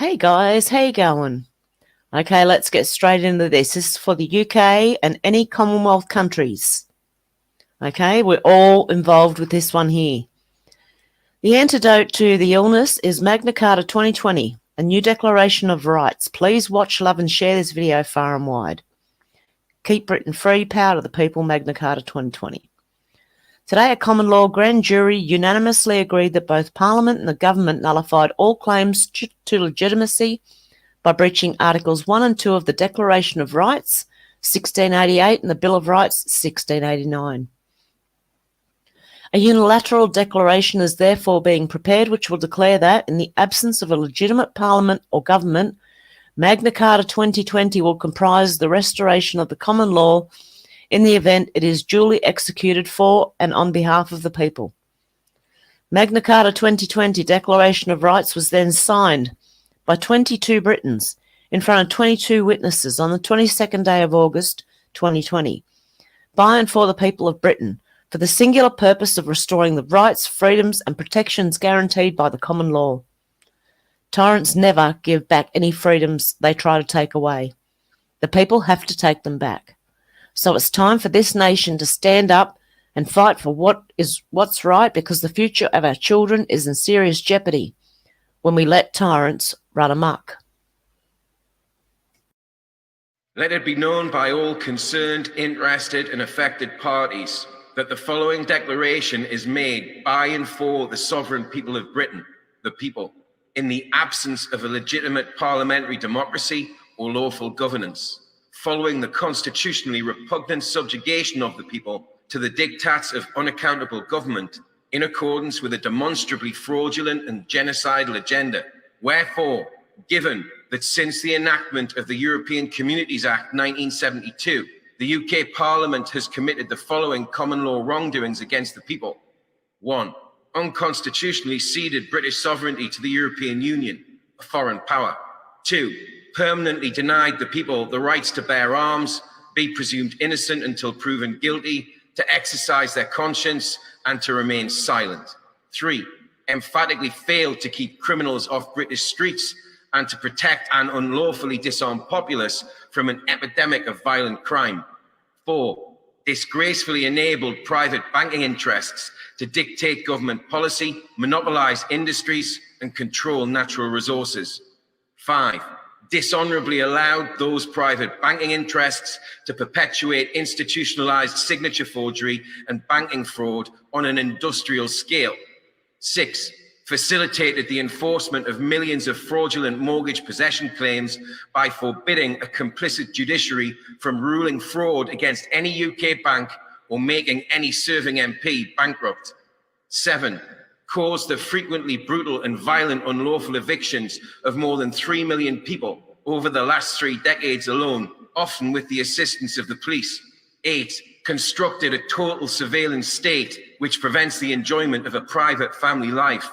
Hey guys, how you going? Okay, let's get straight into this. This is for the UK and any Commonwealth countries. Okay, we're all involved with this one here. The antidote to the illness is Magna Carta 2020, a new declaration of rights. Please watch, love and share this video far and wide. Keep Britain free, power to the people, Magna Carta 2020. Today, a common law grand jury unanimously agreed that both Parliament and the government nullified all claims to legitimacy by breaching Articles 1 and 2 of the Declaration of Rights, 1688, and the Bill of Rights, 1689. A unilateral declaration is therefore being prepared which will declare that, in the absence of a legitimate Parliament or government, Magna Carta 2020 will comprise the restoration of the common law in the event it is duly executed for and on behalf of the people. Magna Carta 2020 Declaration of Rights was then signed by 22 Britons in front of 22 witnesses on the 22nd day of August 2020, by and for the people of Britain, for the singular purpose of restoring the rights, freedoms and protections guaranteed by the common law. Tyrants never give back any freedoms they try to take away. The people have to take them back. So it's time for this nation to stand up and fight for what's right, because the future of our children is in serious jeopardy when we let tyrants run amok. Let it be known by all concerned, interested and affected parties that the following declaration is made by and for the sovereign people of Britain, the people, in the absence of a legitimate parliamentary democracy or lawful governance, following the constitutionally repugnant subjugation of the people to the diktats of unaccountable government in accordance with a demonstrably fraudulent and genocidal agenda. Wherefore, given that since the enactment of the European Communities Act 1972, the UK Parliament has committed the following common law wrongdoings against the people. 1. Unconstitutionally ceded British sovereignty to the European Union, a foreign power. 2. Permanently denied the people the rights to bear arms, be presumed innocent until proven guilty, to exercise their conscience, and to remain silent. 3. Emphatically failed to keep criminals off British streets and to protect an unlawfully disarmed populace from an epidemic of violent crime. 4. Disgracefully enabled private banking interests to dictate government policy, monopolize industries, and control natural resources. 5. Dishonorably allowed those private banking interests to perpetuate institutionalized signature forgery and banking fraud on an industrial scale. 6. Facilitated the enforcement of millions of fraudulent mortgage possession claims by forbidding a complicit judiciary from ruling fraud against any UK bank or making any serving MP bankrupt. 7. Caused the frequently brutal and violent unlawful evictions of more than 3 million people over the last 3 decades alone, often with the assistance of the police. 8. Constructed a total surveillance state which prevents the enjoyment of a private family life.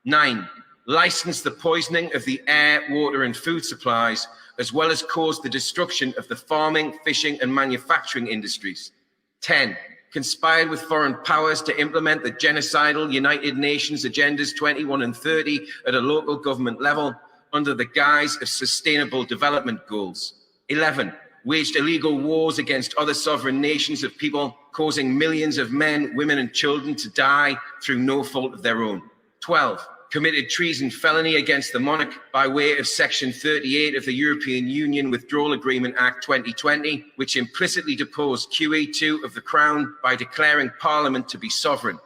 9. Licensed the poisoning of the air, water and food supplies, as well as caused the destruction of the farming, fishing and manufacturing industries. 10. Conspired with foreign powers to implement the genocidal United Nations Agendas 21 and 30 at a local government level under the guise of sustainable development goals. 11. Waged illegal wars against other sovereign nations of people, causing millions of men, women and children to die through no fault of their own. 12. Committed treason felony against the monarch by way of Section 38 of the European Union Withdrawal Agreement Act 2020, which implicitly deposed QE2 of the Crown by declaring Parliament to be sovereign.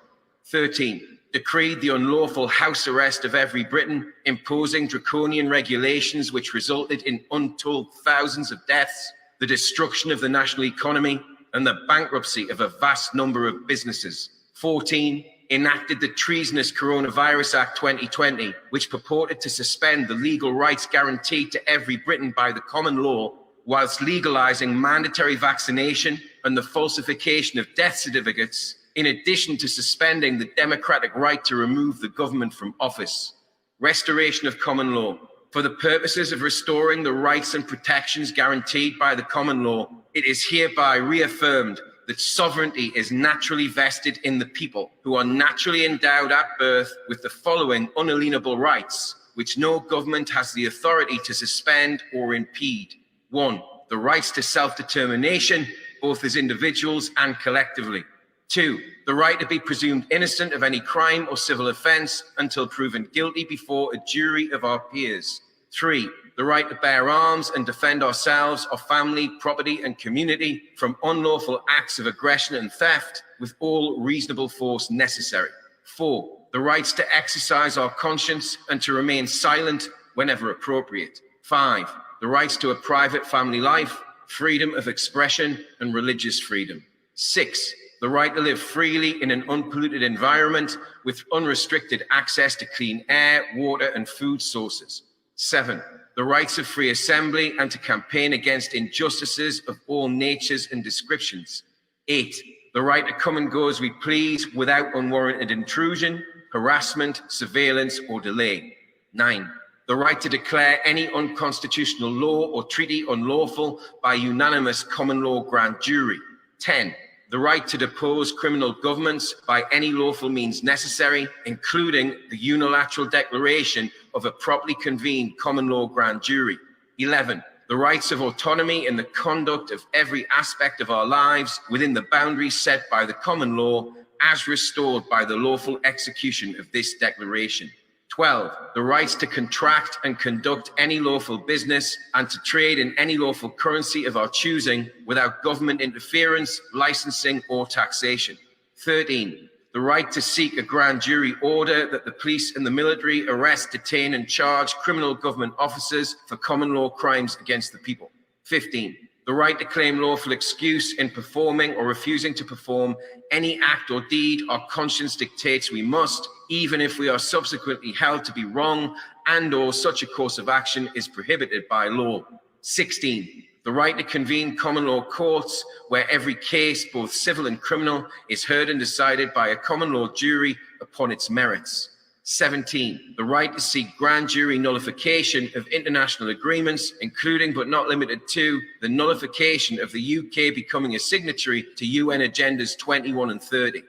13. Decreed the unlawful house arrest of every Briton, imposing draconian regulations which resulted in untold thousands of deaths, the destruction of the national economy, and the bankruptcy of a vast number of businesses. 14. Enacted the treasonous Coronavirus Act 2020, which purported to suspend the legal rights guaranteed to every Briton by the common law, whilst legalizing mandatory vaccination and the falsification of death certificates, in addition to suspending the democratic right to remove the government from office. Restoration of common law. For the purposes of restoring the rights and protections guaranteed by the common law, it is hereby reaffirmed that sovereignty is naturally vested in the people, who are naturally endowed at birth with the following unalienable rights, which no government has the authority to suspend or impede. 1. The rights to self-determination, both as individuals and collectively. 2. The right to be presumed innocent of any crime or civil offence until proven guilty before a jury of our peers. 3. The right to bear arms and defend ourselves, our family, property and community from unlawful acts of aggression and theft with all reasonable force necessary. 4. The rights to exercise our conscience and to remain silent whenever appropriate. 5. The rights to a private family life, freedom of expression and religious freedom. 6. The right to live freely in an unpolluted environment with unrestricted access to clean air, water and food sources. 7. The rights of free assembly and to campaign against injustices of all natures and descriptions. 8. The right to come and go as we please without unwarranted intrusion, harassment, surveillance or delay. 9. The right to declare any unconstitutional law or treaty unlawful by unanimous common law grand jury. 10. The right to depose criminal governments by any lawful means necessary, including the unilateral declaration of a properly convened common law grand jury. 11. The rights of autonomy in the conduct of every aspect of our lives within the boundaries set by the common law as restored by the lawful execution of this declaration. 12. The rights to contract and conduct any lawful business and to trade in any lawful currency of our choosing without government interference, licensing or taxation. 13. The right to seek a grand jury order that the police and the military arrest, detain and charge criminal government officers for common law crimes against the people. 15. The right to claim lawful excuse in performing or refusing to perform any act or deed our conscience dictates we must, even if we are subsequently held to be wrong and or such a course of action is prohibited by law. 16. The right to convene common law courts where every case, both civil and criminal, is heard and decided by a common law jury upon its merits. 17. The right to seek grand jury nullification of international agreements, including but not limited to the nullification of the UK becoming a signatory to UN Agendas 21 and 30.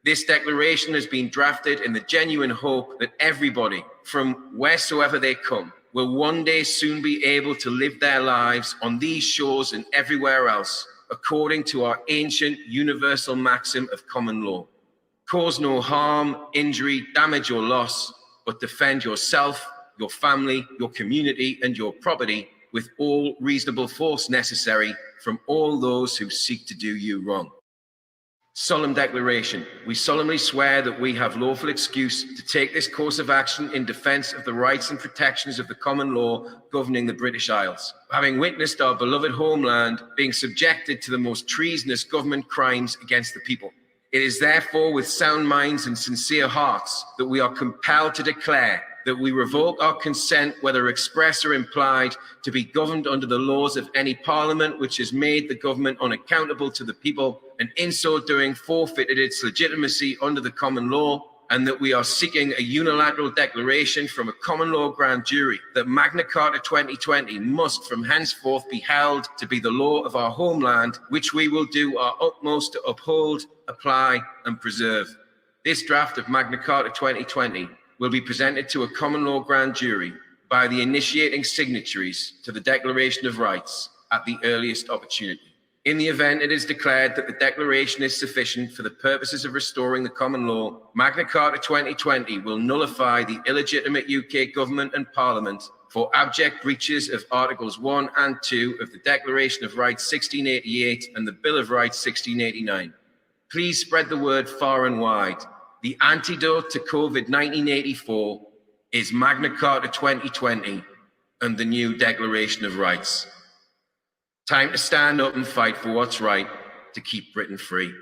This declaration has been drafted in the genuine hope that everybody, from wheresoever they come, will one day soon be able to live their lives on these shores and everywhere else, according to our ancient universal maxim of common law. Cause no harm, injury, damage or loss, but defend yourself, your family, your community and your property with all reasonable force necessary from all those who seek to do you wrong. Solemn declaration. We solemnly swear that we have lawful excuse to take this course of action in defense of the rights and protections of the common law governing the British Isles, having witnessed our beloved homeland being subjected to the most treasonous government crimes against the people. It is therefore with sound minds and sincere hearts that we are compelled to declare that we revoke our consent, whether express or implied, to be governed under the laws of any parliament which has made the government unaccountable to the people, and in so doing forfeited its legitimacy under the common law, and that we are seeking a unilateral declaration from a common law grand jury that Magna Carta 2020 must from henceforth be held to be the law of our homeland, which we will do our utmost to uphold, apply, and preserve. This draft of Magna Carta 2020 will be presented to a common law grand jury by the initiating signatories to the Declaration of Rights at the earliest opportunity. In the event it is declared that the declaration is sufficient for the purposes of restoring the common law, Magna Carta 2020 will nullify the illegitimate UK government and parliament for abject breaches of Articles 1 and 2 of the Declaration of Rights 1688 and the Bill of Rights 1689. Please spread the word far and wide. The antidote to COVID-1984 is Magna Carta 2020 and the new Declaration of Rights. Time to stand up and fight for what's right to keep Britain free.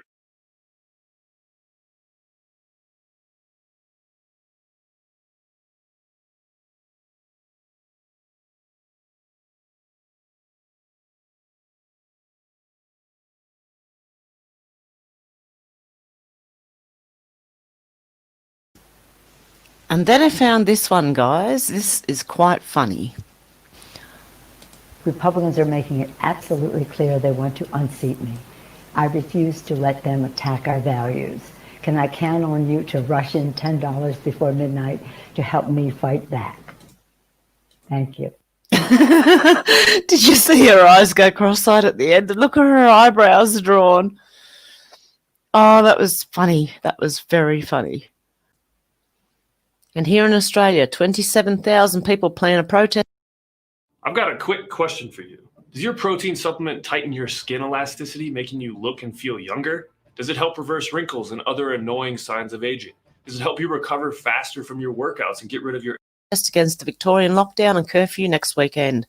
And then I found this one, guys. This is quite funny. Republicans are making it absolutely clear they want to unseat me. I refuse to let them attack our values. Can I count on you to rush in $10 before midnight to help me fight back? Thank you. Did you see her eyes go cross-eyed at the end? And look at her eyebrows drawn. Oh, that was funny. That was very funny. And here in Australia, 27,000 people plan a protest. I've got a quick question for you. Does your protein supplement tighten your skin elasticity, making you look and feel younger? Does it help reverse wrinkles and other annoying signs of aging? Does it help you recover faster from your workouts and get rid of your against the Victorian lockdown and curfew next weekend?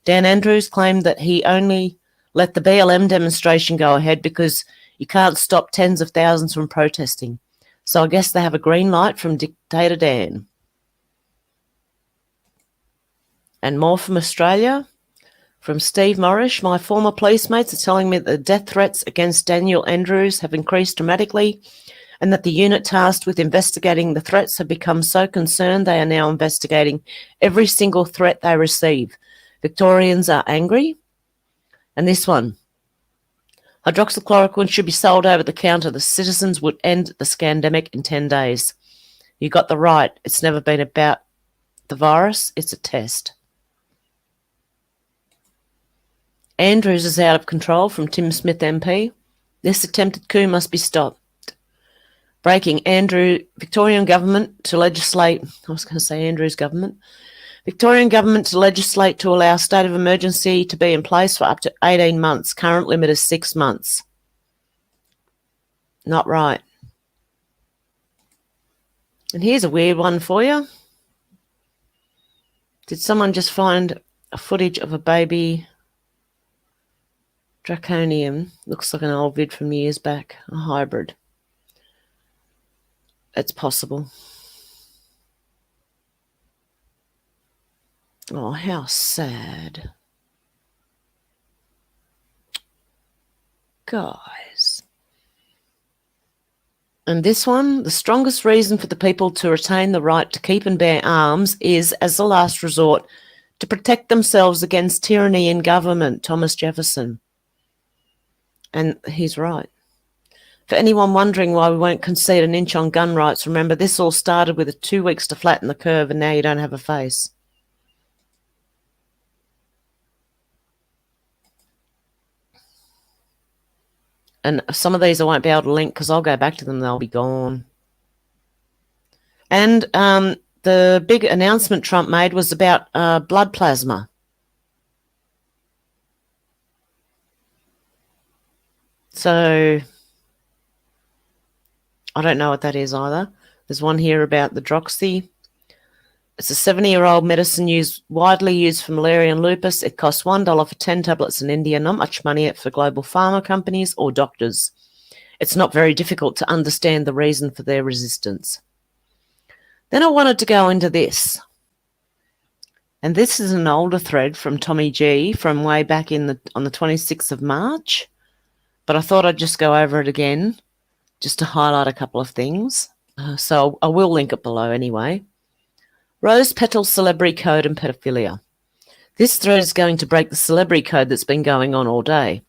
Dan Andrews claimed that he only let the BLM demonstration go ahead because you can't stop tens of thousands from protesting. So I guess they have a green light from Dictator Dan. And more from Australia. From Steve Morrish, my former police mates are telling me that the death threats against Daniel Andrews have increased dramatically and that the unit tasked with investigating the threats have become so concerned they are now investigating every single threat they receive. Victorians are angry. And this one. Hydroxychloroquine should be sold over the counter. The citizens would end the scandemic in 10 days. You got the right. It's never been about the virus. It's a test. Andrews is out of control from Tim Smith MP. This attempted coup must be stopped. Breaking Victorian government to legislate. I was going to say Andrews government. Victorian government to legislate to allow state of emergency to be in place for up to 18 months. Current limit is 6 months. Not right. And here's a weird one for you. Did someone just find a footage of a baby draconium? Looks like an old vid from years back. A hybrid. It's possible. Oh, how sad. Guys. And this one, the strongest reason for the people to retain the right to keep and bear arms is, as a last resort, to protect themselves against tyranny in government, Thomas Jefferson. And he's right. For anyone wondering why we won't concede an inch on gun rights, remember this all started with 2 weeks to flatten the curve and now you don't have a face. And some of these I won't be able to link because I'll go back to them. They'll be gone. And the big announcement Trump made was about blood plasma. So I don't know what that is either. There's one here about the Droxy. It's a 70-year-old medicine widely used for malaria and lupus. It costs $1 for 10 tablets in India. Not much money for global pharma companies or doctors. It's not very difficult to understand the reason for their resistance. Then I wanted to go into this. And this is an older thread from Tommy G from way back on the 26th of March. But I thought I'd just go over it again just to highlight a couple of things. So I will link it below anyway. Rose Petal Celebrity Code and Pedophilia. This thread is going to break the celebrity code that's been going on all day.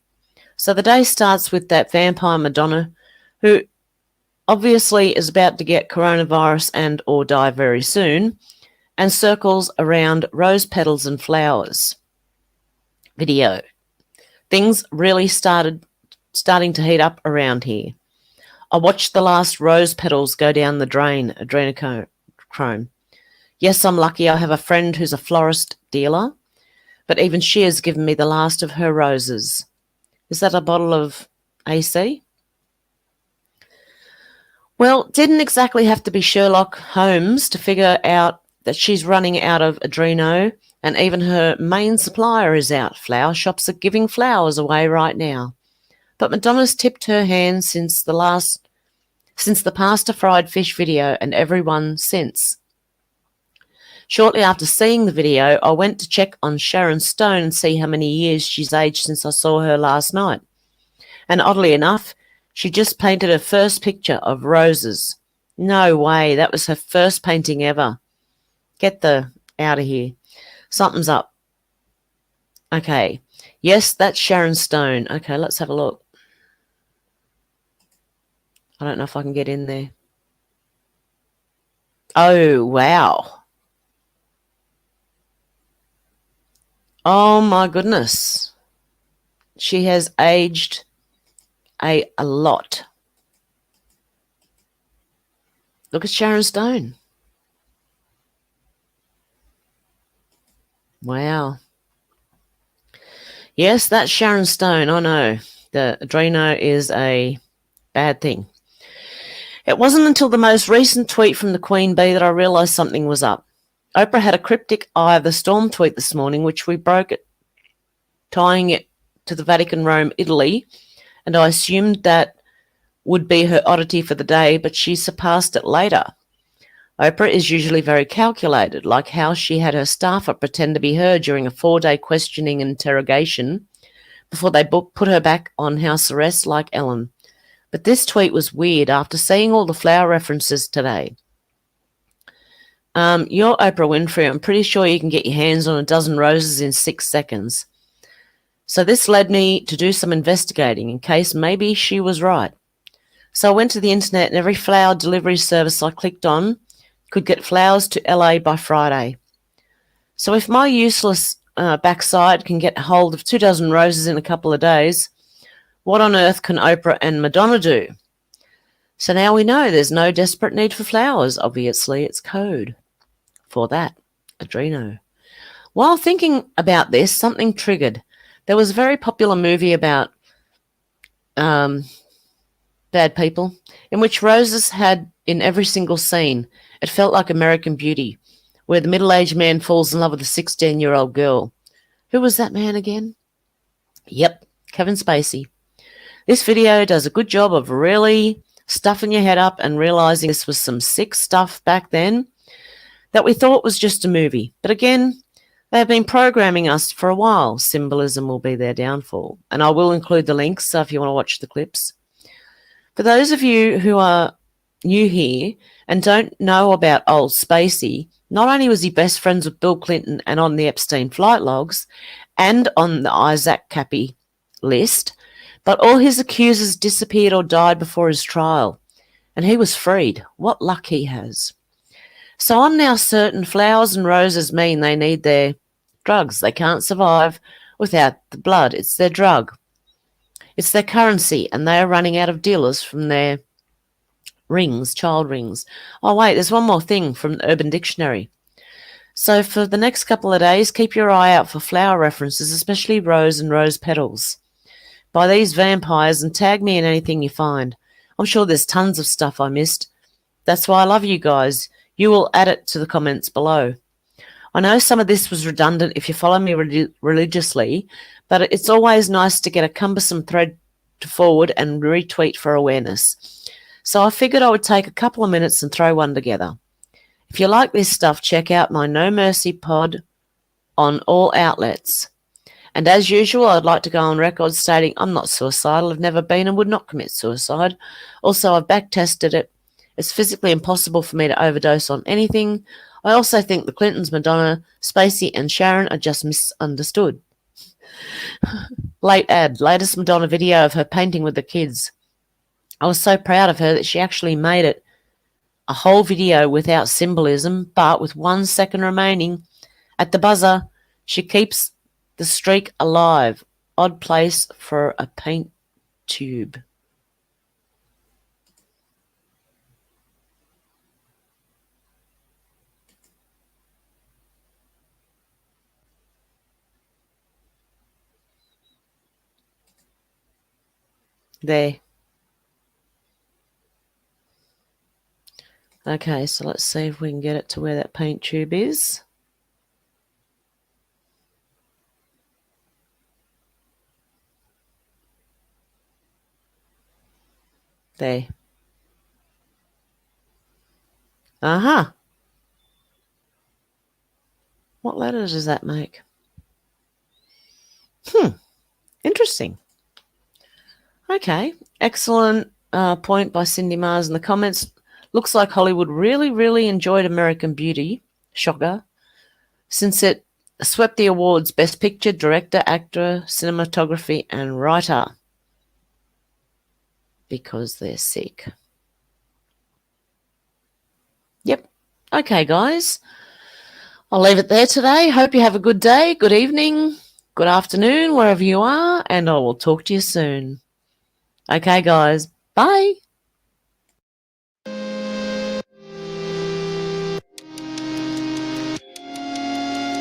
So the day starts with that vampire Madonna who obviously is about to get coronavirus and or die very soon and circles around rose petals and flowers. Video. Things really starting to heat up around here. I watched the last rose petals go down the drain, adrenochrome. Yes, I'm lucky I have a friend who's a florist dealer, but even she has given me the last of her roses. Is that a bottle of AC? Well, didn't exactly have to be Sherlock Holmes to figure out that she's running out of adreno, and even her main supplier is out. Flower shops are giving flowers away right now. But Madonna's tipped her hand since the pasta fried fish video and everyone since. Shortly after seeing the video, I went to check on Sharon Stone and see how many years she's aged since I saw her last night. And oddly enough, she just painted her first picture of roses. No way, that was her first painting ever. Get out of here. Something's up. Okay. Yes, that's Sharon Stone. Okay, let's have a look. I don't know if I can get in there. Oh, wow. Oh my goodness. She has aged a lot. Look at Sharon Stone. Wow. Yes, that's Sharon Stone. I know. The adreno is a bad thing. It wasn't until the most recent tweet from the Queen Bee that I realised something was up. Oprah had a cryptic Eye of the Storm tweet this morning, which we broke it, tying it to the Vatican, Rome, Italy, and I assumed that would be her oddity for the day, but she surpassed it later. Oprah is usually very calculated, like how she had her staffer pretend to be her during a 4-day questioning and interrogation before they put her back on house arrest like Ellen. But this tweet was weird after seeing all the flower references today. You're Oprah Winfrey. I'm pretty sure you can get your hands on a dozen roses in 6 seconds. So this led me to do some investigating in case maybe she was right. So I went to the internet and every flower delivery service I clicked on could get flowers to LA by Friday. So if my useless backside can get hold of 24 roses in a couple of days, what on earth can Oprah and Madonna do? So now we know there's no desperate need for flowers. Obviously, it's code for that, adreno. While thinking about this, something triggered. There was a very popular movie about bad people in which roses had in every single scene. It felt like American Beauty, where the middle-aged man falls in love with a 16-year-old girl. Who was that man again? Yep, Kevin Spacey. This video does a good job of really stuffing your head up and realizing this was some sick stuff back then that we thought was just a movie. But again, they have been programming us for a while. Symbolism will be their downfall. And I will include the links so if you want to watch the clips. For those of you who are new here and don't know about old Spacey, not only was he best friends with Bill Clinton and on the Epstein flight logs and on the Isaac Cappy list, but all his accusers disappeared or died before his trial, and he was freed. What luck he has. So I'm now certain flowers and roses mean they need their drugs. They can't survive without the blood. It's their drug. It's their currency, and they are running out of dealers from their rings, child rings. Oh, wait, there's one more thing from the Urban Dictionary. So for the next couple of days, keep your eye out for flower references, especially rose and rose petals, by these vampires, and tag me in anything you find. I'm sure there's tons of stuff I missed. That's why I love you guys. You will add it to the comments below. I know some of this was redundant if you follow me religiously, but it's always nice to get a cumbersome thread to forward and retweet for awareness. So I figured I would take a couple of minutes and throw one together. If you like this stuff, check out my No Mercy pod on all outlets. And as usual, I'd like to go on record stating I'm not suicidal, I've never been and would not commit suicide. Also, I've back-tested it. It's physically impossible for me to overdose on anything. I also think the Clintons, Madonna, Spacey and Sharon are just misunderstood. Late ad, latest Madonna video of her painting with the kids. I was so proud of her that she actually made it a whole video without symbolism, but with 1 second remaining at the buzzer, she keeps the streak alive. Odd place for a paint tube. There. Okay, so let's see if we can get it to where that paint tube is. There. Uh-huh. What letter does that make? Interesting. Okay, excellent point by Cindy Mars in the comments. Looks like Hollywood really, really enjoyed American Beauty, shocker, since it swept the awards Best Picture, Director, Actor, Cinematography, and Writer. Because they're sick. Yep. Okay, guys. I'll leave it there today. Hope you have a good day, good evening, good afternoon, wherever you are, and I will talk to you soon. Okay, guys. Bye.